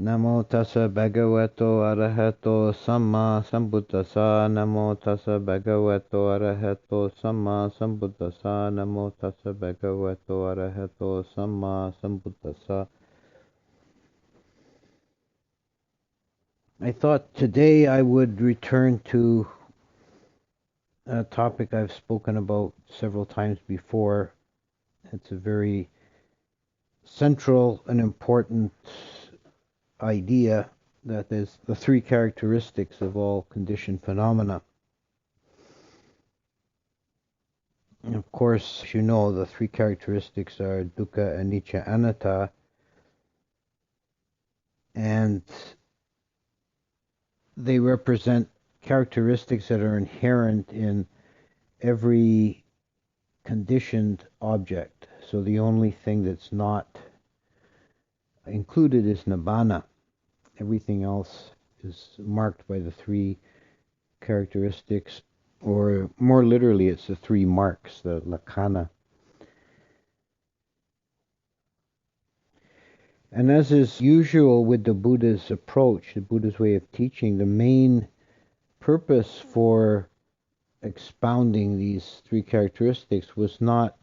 Namo tassa bhagavato arahato samma sambuddhassa. Namo tassa bhagavato arahato samma sambuddhassa. Namo tassa bhagavato arahato samma sambuddhassa. I thought today I would return to a topic I've spoken about several times before. It's a very central and important idea that is the three characteristics of all conditioned phenomena. And of course, as you know, the three characteristics are dukkha, anicca, anatta, and they represent characteristics that are inherent in every conditioned object. So the only thing that's not included is nibbana. Everything else is marked by the three characteristics, or more literally, it's the three marks, the lakkhana. And as is usual with the Buddha's approach, the Buddha's way of teaching, the main purpose for expounding these three characteristics was not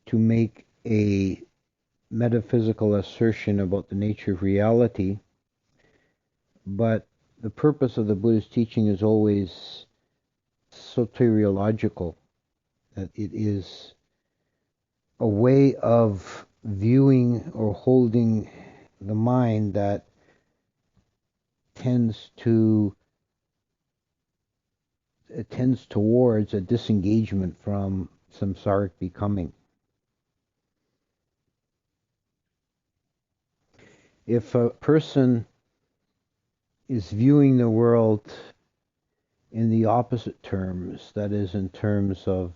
to make a metaphysical assertion about the nature of reality, but the purpose of the Buddha's teaching is always soteriological, that it is a way of viewing or holding the mind that tends towards a disengagement from samsaric becoming. If a person is viewing the world in the opposite terms, that is, in terms of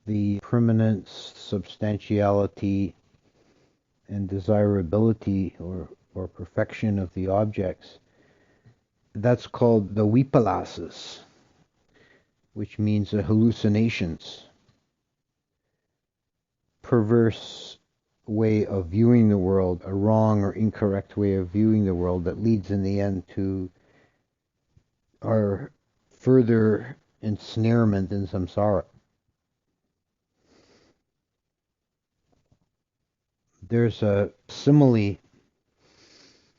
the permanence, substantiality, and desirability or perfection of the objects, that's called the vipalasas, which means the hallucinations, perverse way of viewing the world, a wrong or incorrect way of viewing the world that leads in the end to our further ensnarement in samsara. There's a simile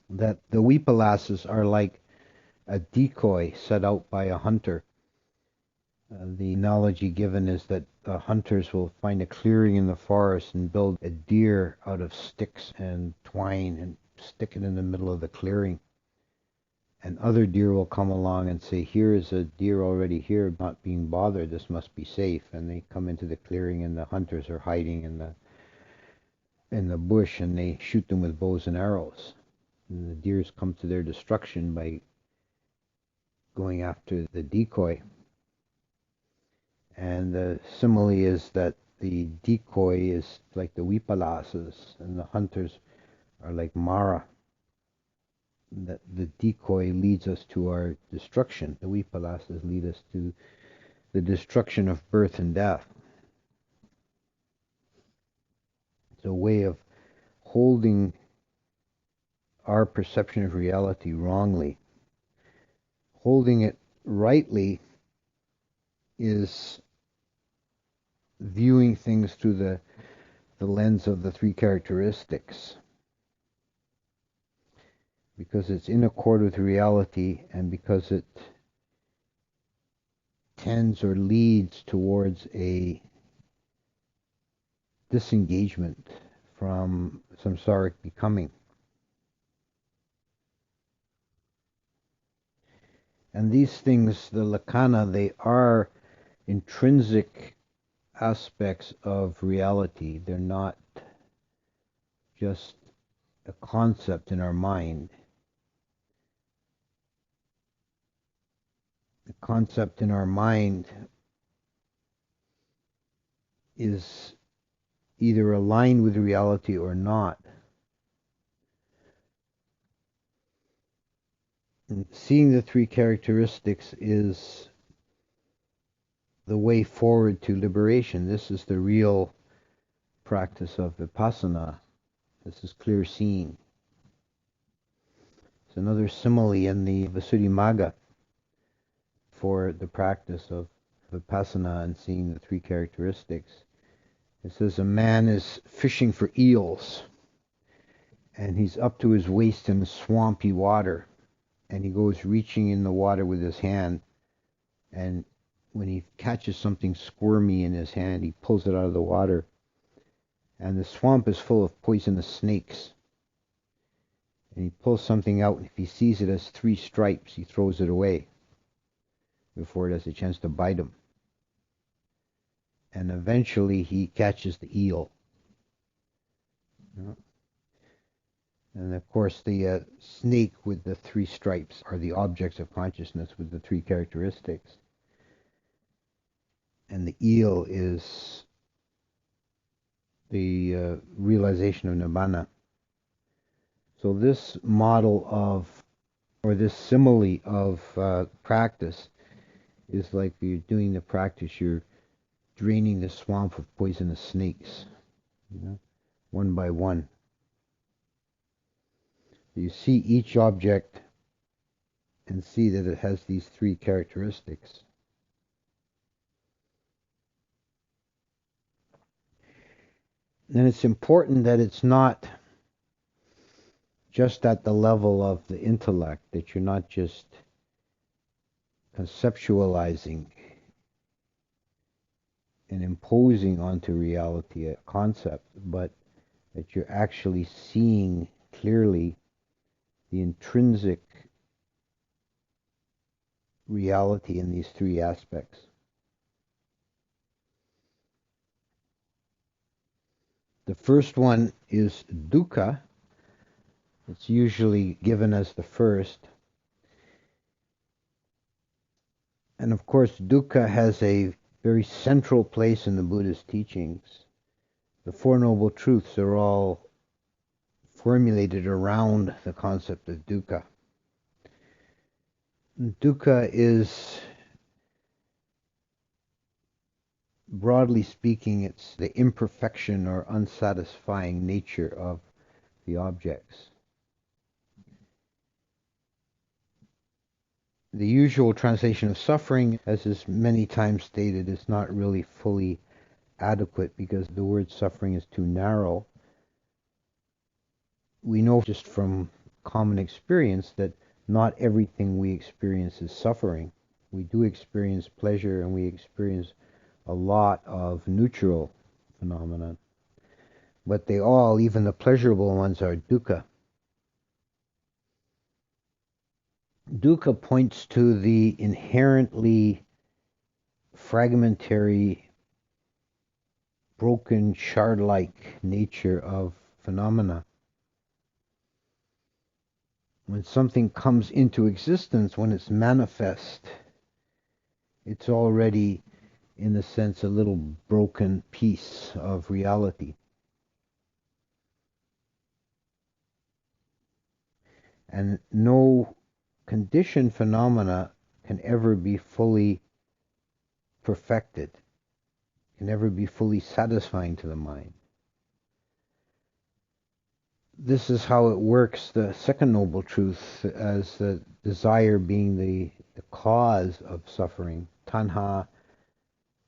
that the vipalasas are like a decoy set out by a hunter. The analogy given is that the hunters will find a clearing in the forest and build a deer out of sticks and twine and stick it in the middle of the clearing. And other deer will come along and say, here is a deer already here, not being bothered, this must be safe. And they come into the clearing and the hunters are hiding in the bush, and they shoot them with bows and arrows. And the deers come to their destruction by going after the decoy. And the simile is that the decoy is like the vipalasas, and the hunters are like Mara. That the decoy leads us to our destruction. The vipalasas lead us to the destruction of birth and death. It's a way of holding our perception of reality wrongly. Holding it rightly is viewing things through the lens of the three characteristics, because it's in accord with reality and because it tends or leads towards a disengagement from samsaric becoming. And these things, the lakkhana, they are intrinsic aspects of reality. They're not just a concept in our mind. The concept in our mind is either aligned with reality or not. And seeing the three characteristics is the way forward to liberation. This is the real practice of vipassana, This is clear seeing. It's another simile in the Visuddhimagga for the practice of vipassana and seeing the three characteristics. It says a man is fishing for eels, and he's up to his waist in swampy water, and he goes reaching in the water with his hand, and when he catches something squirmy in his hand, he pulls it out of the water, and the swamp is full of poisonous snakes. And he pulls something out, and if he sees it as 3 stripes, he throws it away before it has a chance to bite him. And eventually he catches the eel. And of course the snake with the 3 stripes are the objects of consciousness with the 3 characteristics. And the eel is the realization of Nibbana. So this model of, or this simile of practice is like you're doing the practice, you're draining the swamp of poisonous snakes, one by one. You see each object and see that it has these 3 characteristics. And it's important that it's not just at the level of the intellect, that you're not just conceptualizing and imposing onto reality a concept, but that you're actually seeing clearly the intrinsic reality in these 3 aspects. The first one is dukkha. It's usually given as the first. And of course, dukkha has a very central place in the Buddhist teachings. The Four Noble Truths are all formulated around the concept of dukkha. Dukkha is, broadly speaking, it's the imperfection or unsatisfying nature of the objects. The usual translation of suffering, as is many times stated, is not really fully adequate because the word suffering is too narrow. We know just from common experience that not everything we experience is suffering. We do experience pleasure and we experience a lot of neutral phenomena. But they all, even the pleasurable ones, are dukkha. Dukkha points to the inherently fragmentary, broken, shard-like nature of phenomena. When something comes into existence, when it's manifest, it's already, in a sense, a little broken piece of reality. And no conditioned phenomena can ever be fully perfected, can never be fully satisfying to the mind. This is how it works, the second noble truth, as the desire being the cause of suffering. Tanha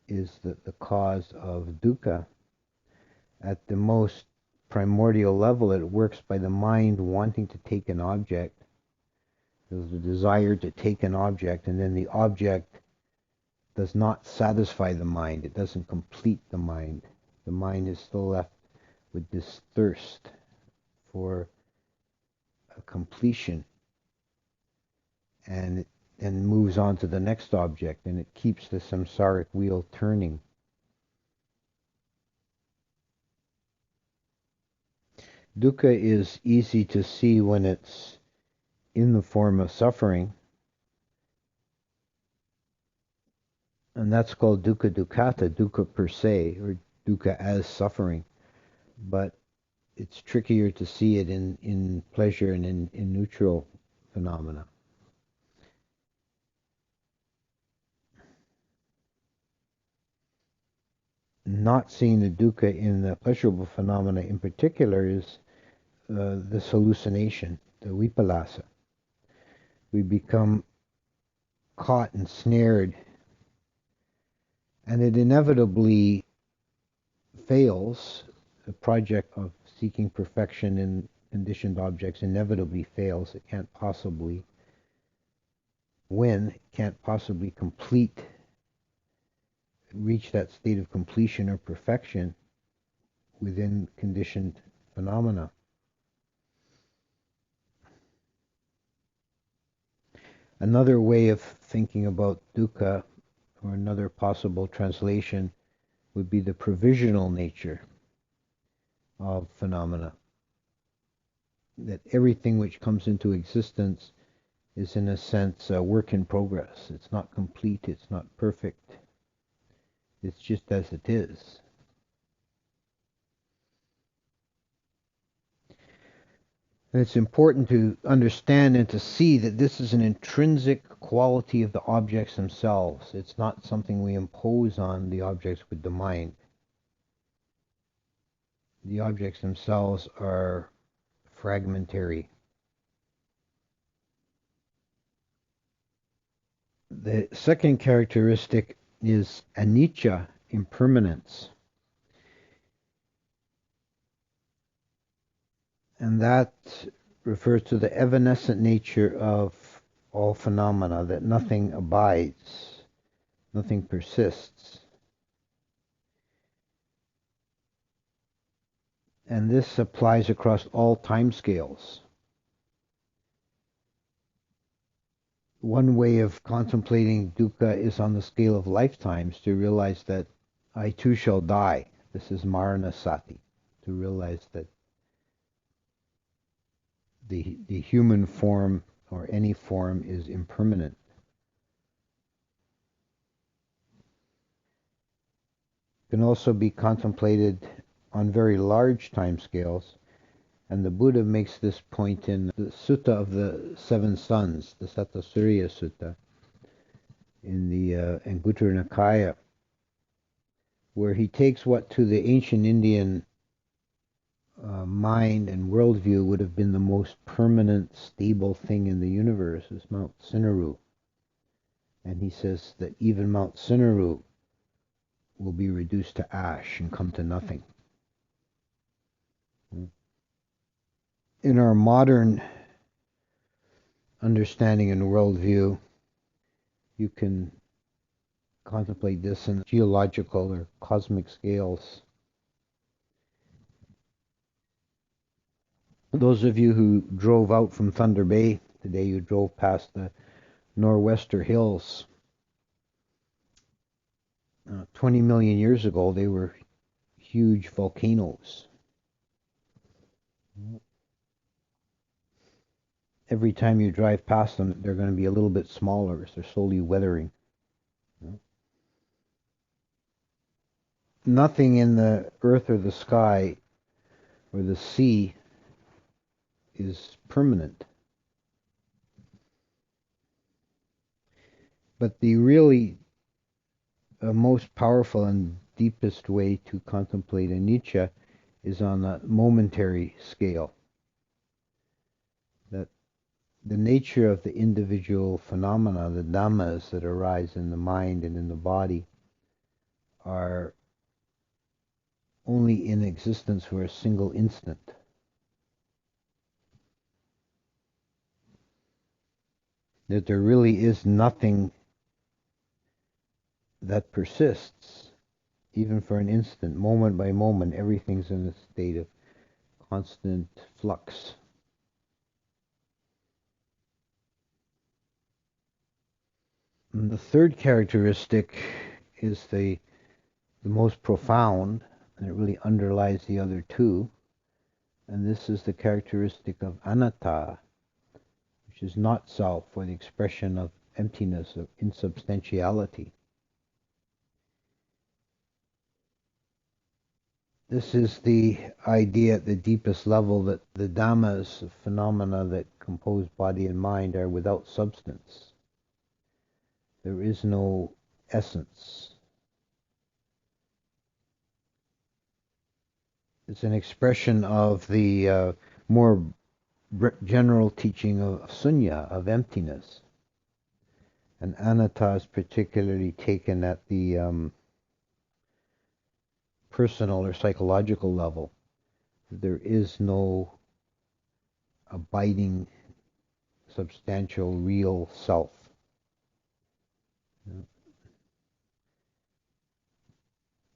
is the cause of dukkha. At the most primordial level, it works by the mind wanting to take an object. There's the desire to take an object, and then the object does not satisfy the mind. It doesn't complete the mind. The mind is still left with this thirst for a completion, and it then moves on to the next object, and it keeps the samsaric wheel turning. Dukkha is easy to see when it's in the form of suffering, and that's called dukkha dukkhata, dukkha per se, or dukkha as suffering. But it's trickier to see it in pleasure and in neutral phenomena. Not seeing the dukkha in the pleasurable phenomena in particular is this hallucination, the vipallasa. We become caught and snared, and it inevitably fails. The project of seeking perfection in conditioned objects inevitably fails. It can't possibly win, it can't possibly reach that state of completion or perfection within conditioned phenomena. Another way of thinking about dukkha, or another possible translation, would be the provisional nature of phenomena. That everything which comes into existence is, in a sense, a work in progress. It's not complete, it's not perfect, it's just as it is. And it's important to understand and to see that this is an intrinsic quality of the objects themselves. It's not something we impose on the objects with the mind. The objects themselves are fragmentary. The second characteristic is anicca, impermanence. And that refers to the evanescent nature of all phenomena, that nothing abides, nothing persists. And this applies across all time scales. One way of contemplating dukkha is on the scale of lifetimes, to realize that I too shall die. This is maranasati, to realize that the human form, or any form, is impermanent. It can also be contemplated on very large time scales, and the Buddha makes this point in the Sutta of the Seven Sons, the Sattasurya Sutta, in the Anguttara Nikaya, where he takes what to the ancient Indian mind and worldview would have been the most permanent, stable thing in the universe, is Mount Sinnaru. And he says that even Mount Sinnaru will be reduced to ash and come to nothing. In our modern understanding and worldview, you can contemplate this in geological or cosmic scales. Those of you who drove out from Thunder Bay today, you drove past the Nor'Wester Hills. 20 million years ago, they were huge volcanoes. Every time you drive past them, they're going to be a little bit smaller as they're slowly weathering. Nothing in the earth or the sky or the sea is permanent. But the really most powerful and deepest way to contemplate anicca is on a momentary scale. That the nature of the individual phenomena, the dhammas that arise in the mind and in the body, are only in existence for a single instant. That there really is nothing that persists, even for an instant. Moment by moment, everything's in a state of constant flux. And the third characteristic is the most profound, and it really underlies the other two. And this is the characteristic of anatta, which is not self, or the expression of emptiness, of insubstantiality. This is the idea at the deepest level that the dhammas, phenomena that compose body and mind, are without substance. There is no essence. It's an expression of the more general teaching of sunya, of emptiness. And anatta is particularly taken at the personal or psychological level. There is no abiding, substantial, real self.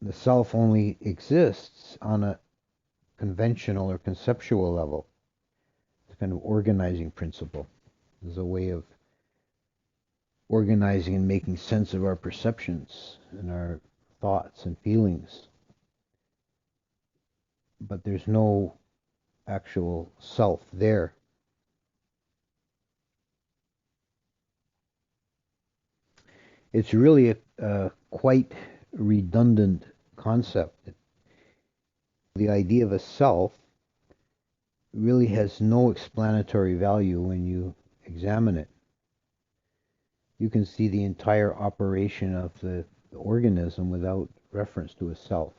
The self only exists on a conventional or conceptual level. It's a kind of organizing principle. It's a way of organizing and making sense of our perceptions and our thoughts and feelings. But there's no actual self there. It's really a quite redundant concept. The idea of a self really has no explanatory value when you examine it. You can see the entire operation of the organism without reference to a self.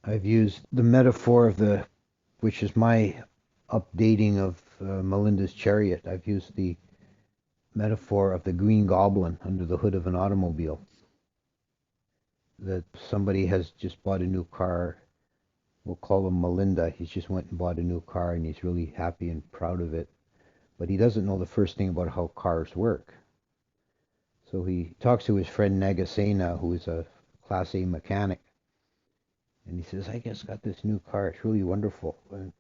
I've used the metaphor of which is my updating of Melinda's Chariot. I've used the metaphor of the Green Goblin under the hood of an automobile. That somebody has just bought a new car. We'll call him Melinda. He's just went and bought a new car and he's really happy and proud of it. But he doesn't know the first thing about how cars work. So he talks to his friend Nagasena, who is a Class A mechanic. And he says, I just got this new car. It's really wonderful. And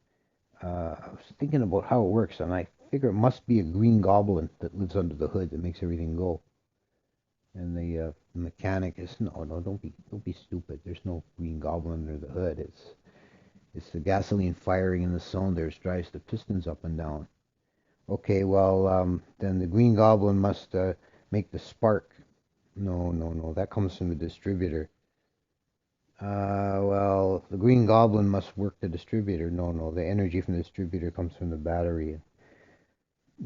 I was thinking about how it works, and I figure it must be a green goblin that lives under the hood that makes everything go. And the mechanic is, no, don't be stupid. There's no green goblin under the hood. It's the gasoline firing in the cylinders drives the pistons up and down. Okay, well, then the green goblin must make the spark. No, that comes from the distributor. Well, the green goblin must work the distributor. No, the energy from the distributor comes from the battery.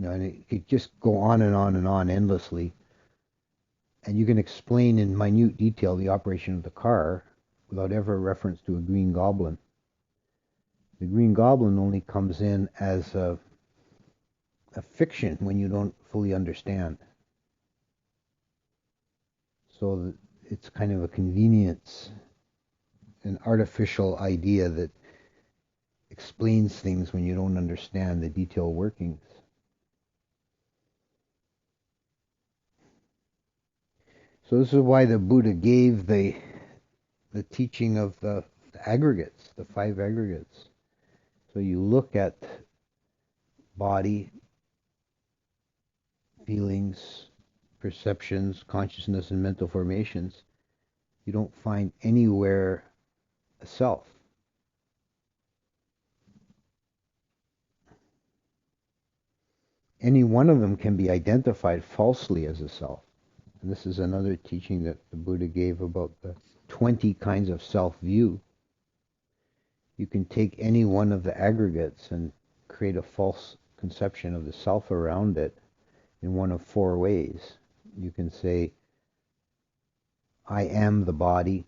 And it could just go on and on and on endlessly. And you can explain in minute detail the operation of the car without ever reference to a green goblin. The green goblin only comes in as a fiction when you don't fully understand. So it's kind of a convenience, an artificial idea that explains things when you don't understand the detailed workings. So this is why the Buddha gave the teaching of the aggregates, the 5 aggregates. So you look at body, feelings, perceptions, consciousness, and mental formations. You don't find anywhere a self. Any one of them can be identified falsely as a self. And this is another teaching that the Buddha gave about the 20 kinds of self-view. You can take any one of the aggregates and create a false conception of the self around it in one of 4 ways. You can say, I am the body,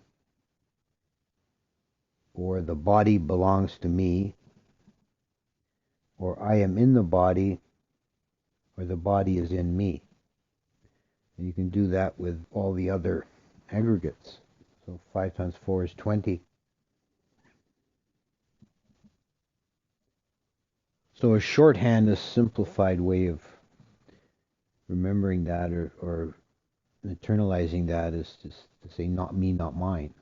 or the body belongs to me, or I am in the body, or the body is in me. And you can do that with all the other aggregates. So 5 times 4 is 20. So a shorthand, a simplified way of remembering that or internalizing that is just to say, not me, not mine.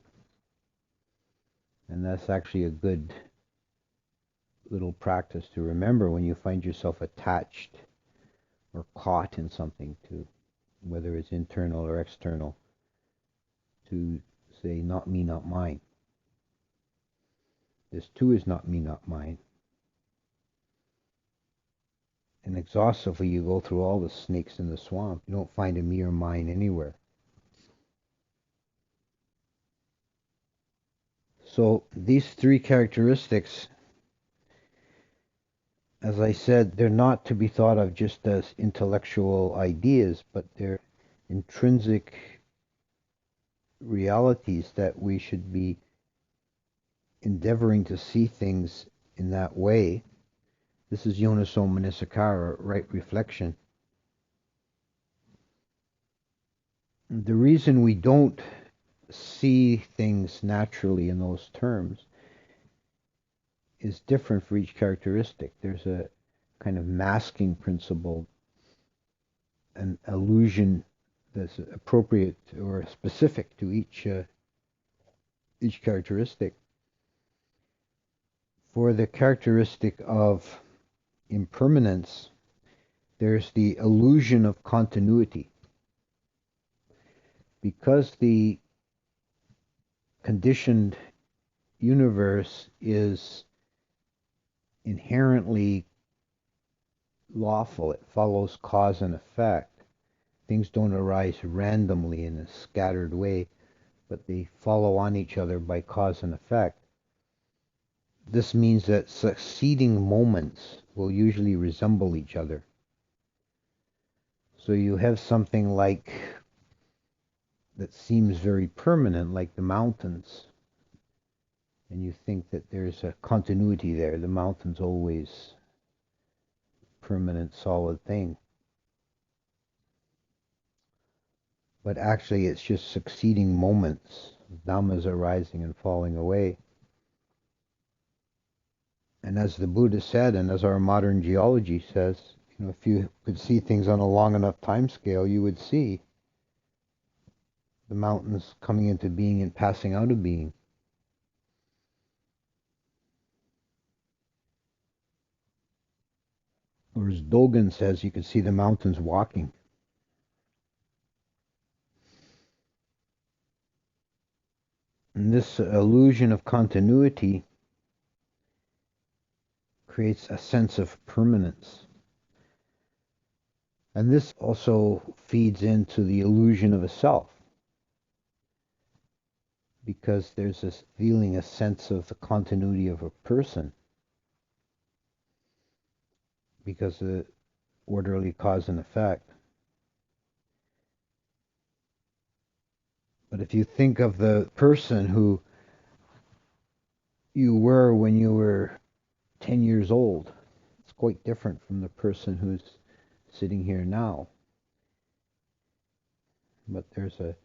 And that's actually a good little practice to remember when you find yourself attached or caught in something, to whether it's internal or external, to say, not me, not mine. This too is not me, not mine. And exhaustively you go through all the snakes in the swamp. You don't find a me or mine anywhere. So these 3 characteristics, as I said, they're not to be thought of just as intellectual ideas, but they're intrinsic realities that we should be endeavoring to see things in that way. This is Yonaso Manasikara, right reflection. The reason we don't see things naturally in those terms is different for each characteristic. There's a kind of masking principle, an illusion that's appropriate or specific to each characteristic. For the characteristic of impermanence, there's the illusion of continuity. Because the conditioned universe is inherently lawful, it follows cause and effect. Things don't arise randomly in a scattered way, but they follow on each other by cause and effect. This means that succeeding moments will usually resemble each other. So you have something like that seems very permanent, like the mountains, and you think that there's a continuity there. The mountain's always a permanent, solid thing. But actually it's just succeeding moments, dhammas arising and falling away. And as the Buddha said, and as our modern geology says, if you could see things on a long enough time scale, you would see the mountains coming into being and passing out of being. Or as Dogen says, you can see the mountains walking. And this illusion of continuity creates a sense of permanence. And this also feeds into the illusion of a self, because there's this feeling, a sense of the continuity of a person, because of the orderly cause and effect. But if you think of the person who you were when you were 10 years old, it's quite different from the person who's sitting here now. But there's a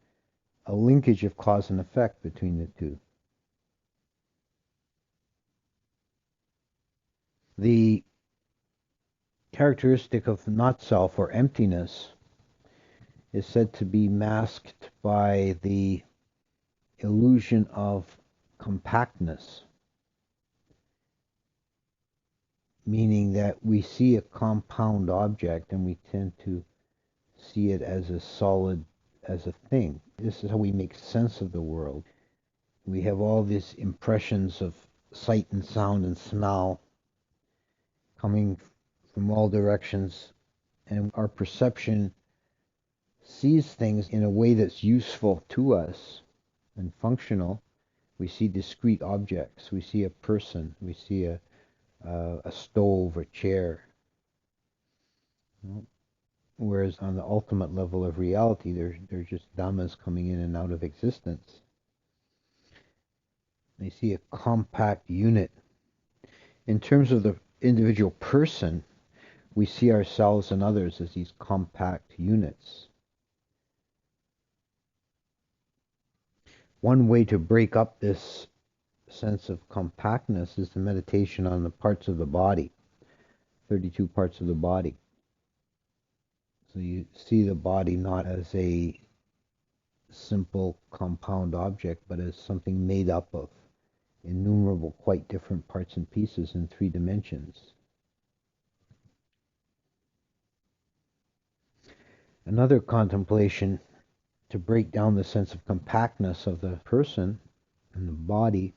linkage of cause and effect between the two. The characteristic of not self, or emptiness, is said to be masked by the illusion of compactness, meaning that we see a compound object and we tend to see it as a solid, as a thing. This is how we make sense of the world. We have all these impressions of sight and sound and smell coming from all directions, and our perception sees things in a way that's useful to us and functional. We see discrete objects. We see a person. We see a stove, a chair. Whereas on the ultimate level of reality, they're just dhammas coming in and out of existence. They see a compact unit. In terms of the individual person, we see ourselves and others as these compact units. One way to break up this sense of compactness is the meditation on the parts of the body, 32 parts of the body. So you see the body not as a simple compound object, but as something made up of innumerable, quite different parts and pieces in 3 dimensions. Another contemplation to break down the sense of compactness of the person and the body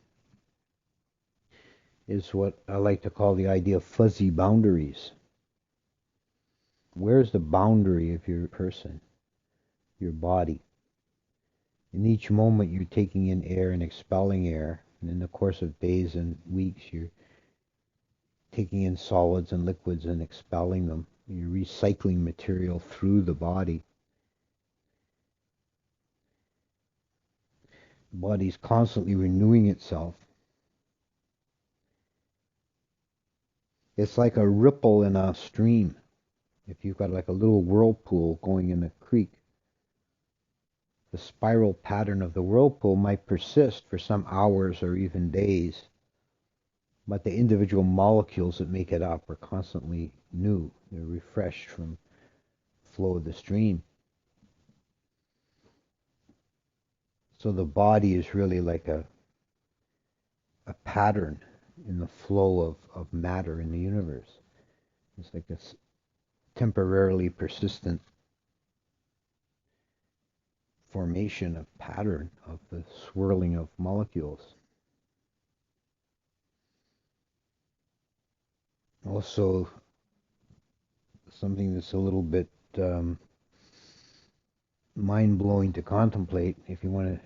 is what I like to call the idea of fuzzy boundaries. Where's the boundary of your person, your body? In each moment you're taking in air and expelling air, and in the course of days and weeks you're taking in solids and liquids and expelling them. You're recycling material through the body. The body's constantly renewing itself. It's like a ripple in a stream. If you've got like a little whirlpool going in a creek, the spiral pattern of the whirlpool might persist for some hours or even days, but the individual molecules that make it up are constantly new. They're refreshed from the flow of the stream. So the body is really like a pattern in the flow of matter in the universe. It's like a temporarily persistent formation of pattern of the swirling of molecules. Also, something that's a little bit mind-blowing to contemplate, if you want to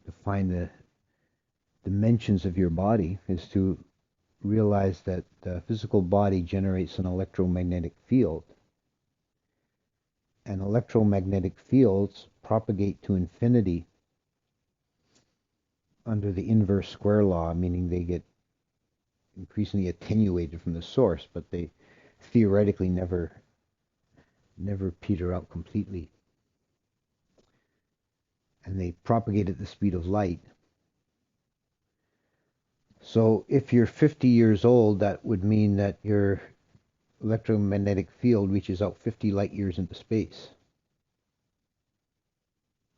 define the dimensions of your body, is to realize that the physical body generates an electromagnetic field. And electromagnetic fields propagate to infinity under the inverse square law, meaning they get increasingly attenuated from the source, but they theoretically never peter out completely. And they propagate at the speed of light. So if you're 50 years old, that would mean that your electromagnetic field reaches out 50 light years into space,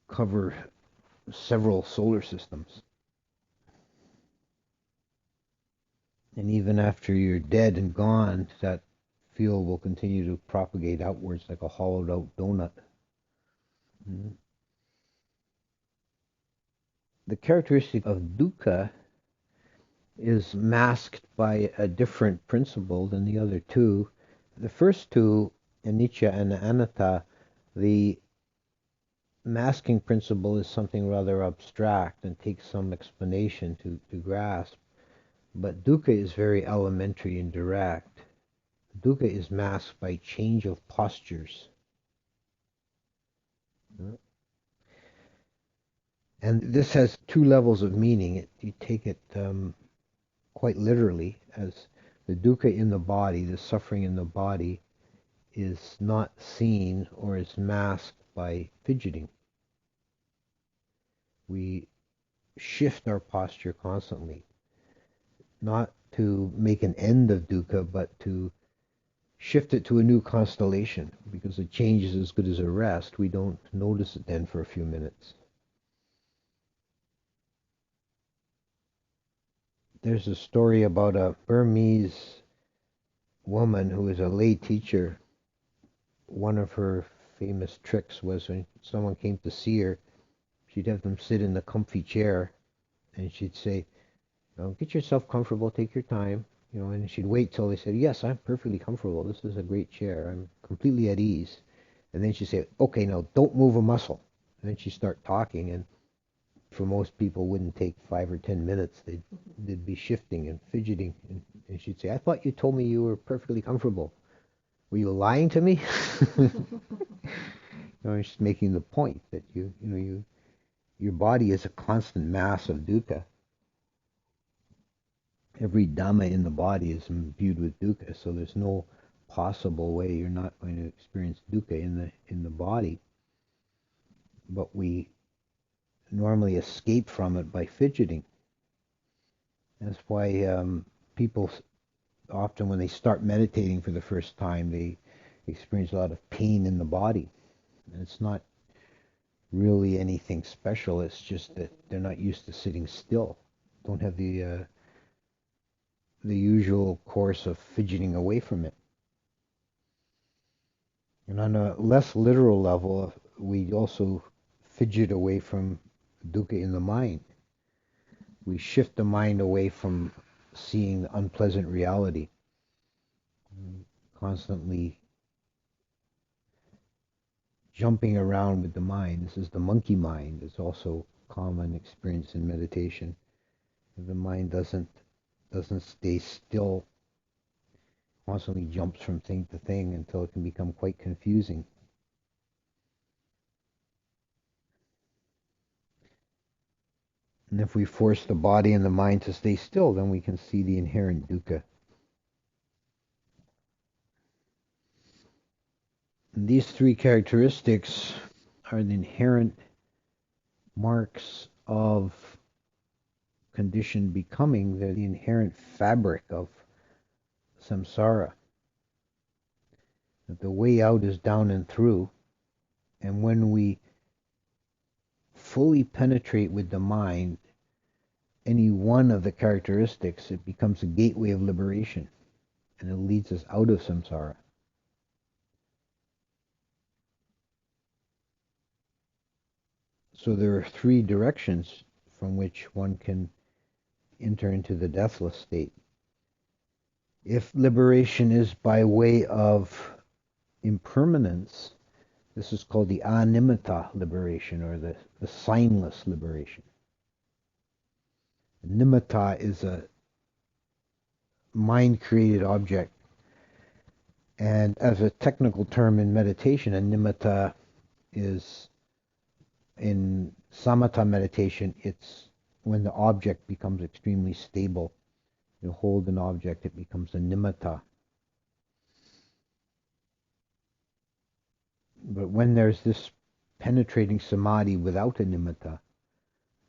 cover several solar systems. And even after you're dead and gone, that field will continue to propagate outwards like a hollowed out donut. The characteristic of dukkha is masked by a different principle than the other two. The first two, anicca and anatta, the masking principle is something rather abstract and takes some explanation to grasp. But dukkha is very elementary and direct. Dukkha is masked by change of postures. And this has two levels of meaning. You take it quite literally as the dukkha in the body, the suffering in the body, is not seen or is masked by fidgeting. We shift our posture constantly, not to make an end of dukkha, but to shift it to a new constellation, because a change is as good as a rest. We don't notice it then for a few minutes. There's a story about a Burmese woman who was a lay teacher. One of her famous tricks was when someone came to see her, she'd have them sit in the comfy chair, and she'd say, get yourself comfortable, take your time, and she'd wait till they said, yes, I'm perfectly comfortable. This is a great chair. I'm completely at ease. And then she'd say, okay, now don't move a muscle. And then she'd start talking, and for most people wouldn't take 5 or 10 minutes. They'd be shifting and fidgeting. And she'd say, I thought you told me you were perfectly comfortable. Were you lying to me? She's making the point that your body is a constant mass of dukkha. Every dhamma in the body is imbued with dukkha, so there's no possible way you're not going to experience dukkha in the body. But we normally escape from it by fidgeting. That's why people often, when they start meditating for the first time, they experience a lot of pain in the body. And it's not really anything special. It's just that they're not used to sitting still. Don't have the usual course of fidgeting away from it. And on a less literal level, we also fidget away from dukkha in the mind. We shift the mind away from seeing the unpleasant reality, constantly jumping around with the mind. This is the monkey mind. It's also common experience in meditation. The mind doesn't stay still, constantly jumps from thing to thing until it can become quite confusing. And if we force the body and the mind to stay still, then we can see the inherent dukkha. And these three characteristics are the inherent marks of conditioned becoming. They're the inherent fabric of samsara. That the way out is down and through, and when we fully penetrate with the mind any one of the characteristics, it becomes a gateway of liberation, and it leads us out of samsara. So there are three directions from which one can enter into the deathless state. If liberation is by way of impermanence, this is called the animita liberation, or the signless liberation. Nimitta is a mind-created object, and as a technical term in meditation, a nimitta is, in samatha meditation, it's when the object becomes extremely stable. You hold an object, it becomes a nimitta. But when there's this penetrating samadhi without a nimitta,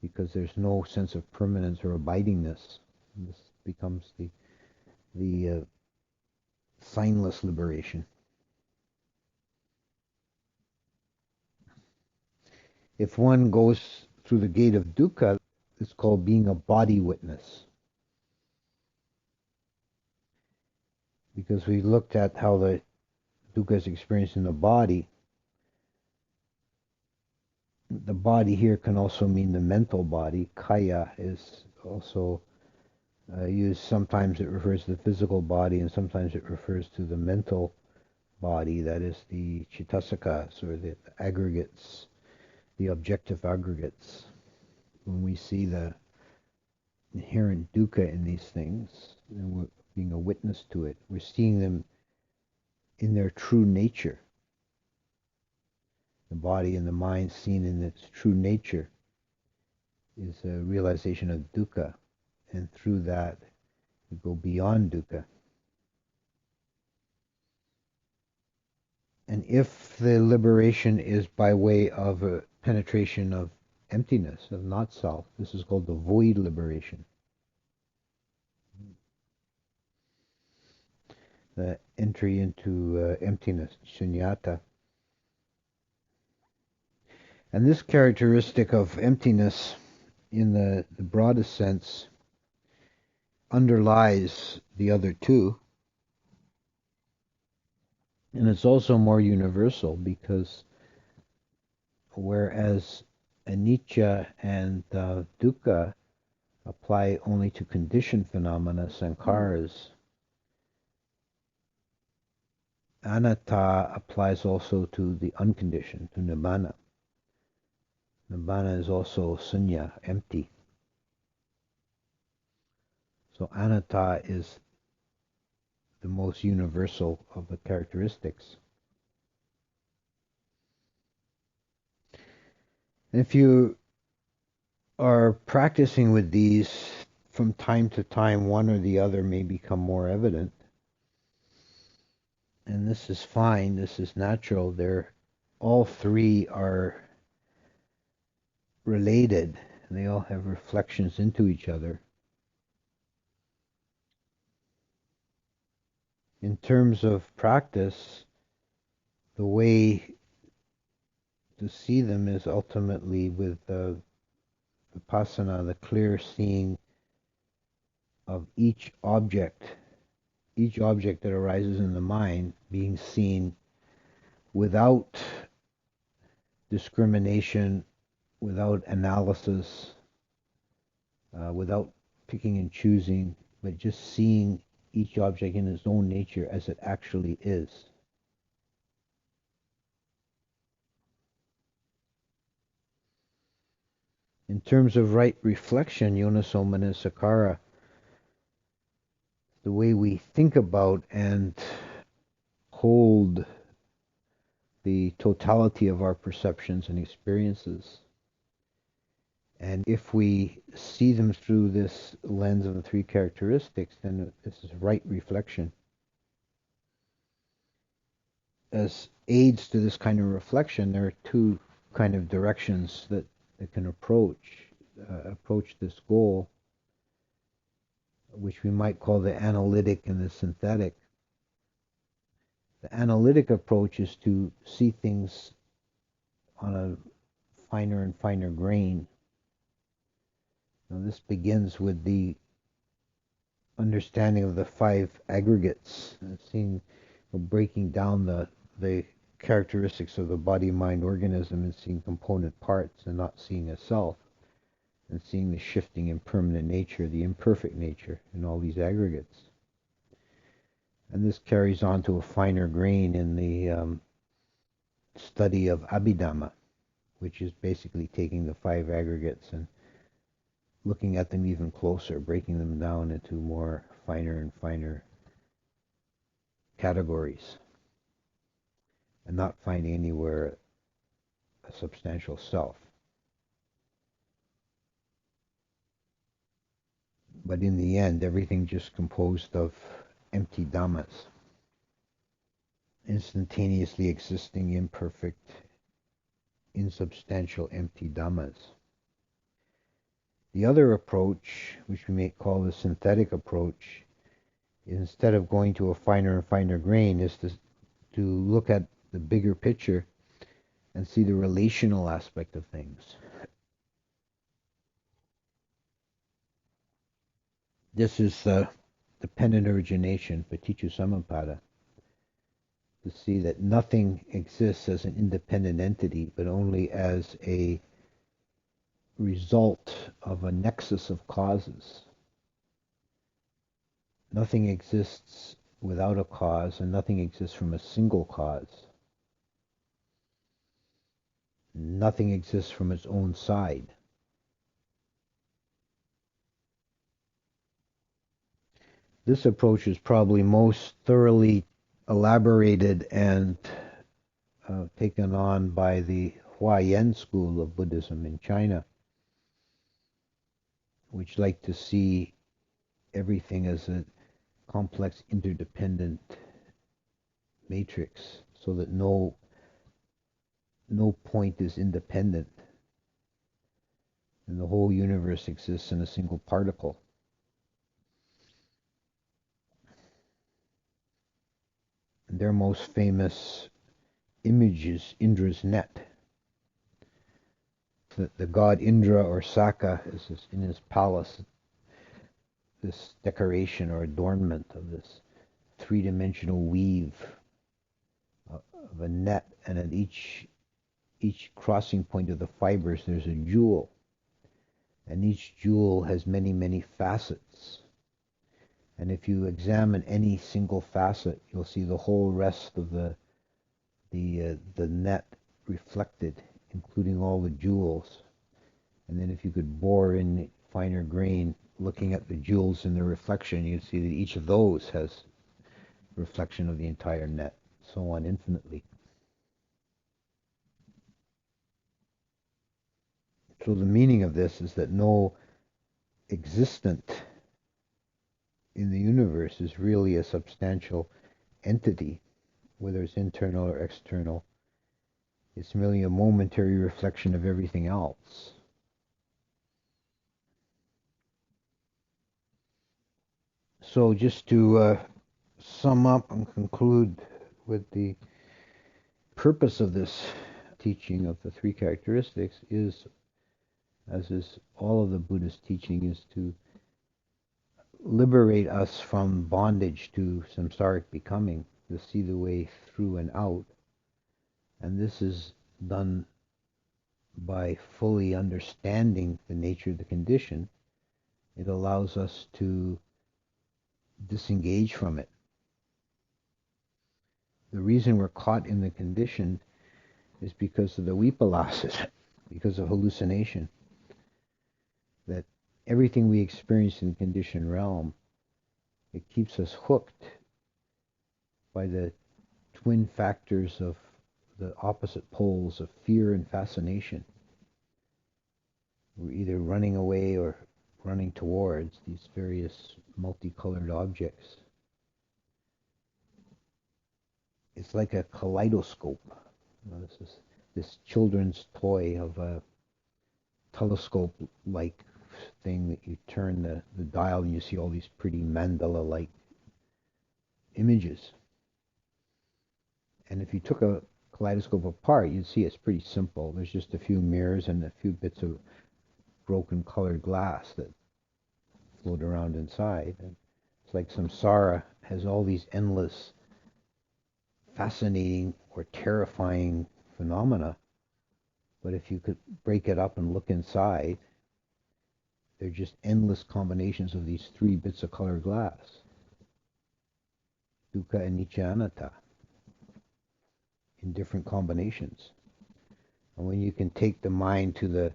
because there's no sense of permanence or abidingness, this becomes the signless liberation. If one goes through the gate of dukkha, it's called being a body witness. Because we looked at how the dukkha is experienced in the body. The body here can also mean the mental body. Kaya is also used. Sometimes it refers to the physical body, and sometimes it refers to the mental body, that is the citasakas, or the aggregates, the objective aggregates. When we see the inherent dukkha in these things, and we're being a witness to it, we're seeing them in their true nature. The body and the mind seen in its true nature is a realization of dukkha, and through that we go beyond dukkha. And if the liberation is by way of a penetration of emptiness, of not self, this is called the void liberation. The entry into emptiness, shunyata. And this characteristic of emptiness, in the broadest sense, underlies the other two. And it's also more universal, because whereas anicca and dukkha apply only to conditioned phenomena, sankharas, anatta applies also to the unconditioned, to nibbana. Nibbana is also sunya, empty. So anatta is the most universal of the characteristics. If you are practicing with these, from time to time one or the other may become more evident. And this is fine, this is natural. All three are related, and they all have reflections into each other. In terms of practice, the way to see them is ultimately with vipassana, the clear seeing of each object that arises in the mind being seen without discrimination, without analysis, without picking and choosing, but just seeing each object in its own nature as it actually is. In terms of right reflection, yonaso manasikara, the way we think about and hold the totality of our perceptions and experiences. And if we see them through this lens of the three characteristics, then this is right reflection. as aids to this kind of reflection, there are two kind of directions that it can approach this goal, which we might call the analytic and the synthetic. The analytic approach is to see things on a finer and finer grain. Now, this begins with the understanding of the five aggregates, breaking down the characteristics of the body, mind, organism, and seeing component parts and not seeing a self, and seeing the shifting impermanent nature, the imperfect nature in all these aggregates. And this carries on to a finer grain in the study of Abhidhamma, which is basically taking the five aggregates and looking at them even closer, breaking them down into more finer and finer categories, and not finding anywhere a substantial self. But in the end, everything just composed of empty dhammas, instantaneously existing, imperfect, insubstantial, empty dhammas. The other approach, which we may call the synthetic approach, instead of going to a finer and finer grain, is to look at the bigger picture and see the relational aspect of things. This is dependent origination, paticca samuppada, to see that nothing exists as an independent entity, but only as a result of a nexus of causes. Nothing exists without a cause, and nothing exists from a single cause. Nothing exists from its own side. This approach is probably most thoroughly elaborated and taken on by the Huayan school of Buddhism in China, which like to see everything as a complex interdependent matrix, so that no point is independent, and the whole universe exists in a single particle. And their most famous image is Indra's net. The god Indra, or Saka, is in his palace, this decoration or adornment of this three-dimensional weave of a net, and at each crossing point of the fibers there's a jewel, and each jewel has many, many facets. And if you examine any single facet, you'll see the whole rest of the net reflected, including all the jewels. And then if you could bore in finer grain, looking at the jewels in the reflection, you'd see that each of those has reflection of the entire net, so on infinitely. So the meaning of this is that no existent in the universe is really a substantial entity, whether it's internal or external. It's merely a momentary reflection of everything else. So just to sum up and conclude with the purpose of this teaching of the three characteristics is, as is all of the Buddhist teaching, is to liberate us from bondage to samsaric becoming, to see the way through and out. And this is done by fully understanding the nature of the condition. It allows us to disengage from it. The reason we're caught in the condition is because of the vipalasas, because of hallucination. That everything we experience in conditioned realm, it keeps us hooked by the twin factors of the opposite poles of fear and fascination. We're either running away or running towards these various multicolored objects. it's like a kaleidoscope. This is this children's toy of a telescope-like thing that you turn the dial and you see all these pretty mandala-like images. And if you took a kaleidoscope apart, you'd see it's pretty simple. There's just a few mirrors and a few bits of broken colored glass that float around inside. And it's like samsara has all these endless, fascinating or terrifying phenomena. But if you could break it up and look inside, they're just endless combinations of these three bits of colored glass. Dukkha, anicca, anatta, in different combinations. And when you can take the mind to the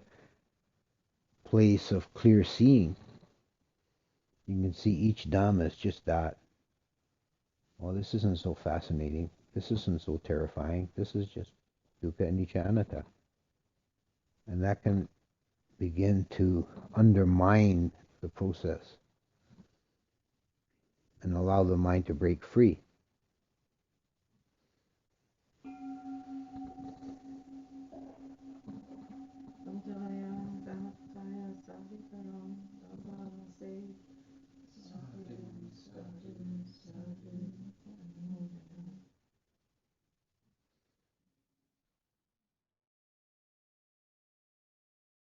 place of clear seeing, you can see each Dhamma as just that. Well, this isn't so fascinating. This isn't so terrifying. This is just dukkha, anicca, anatta. And that can begin to undermine the process and allow the mind to break free.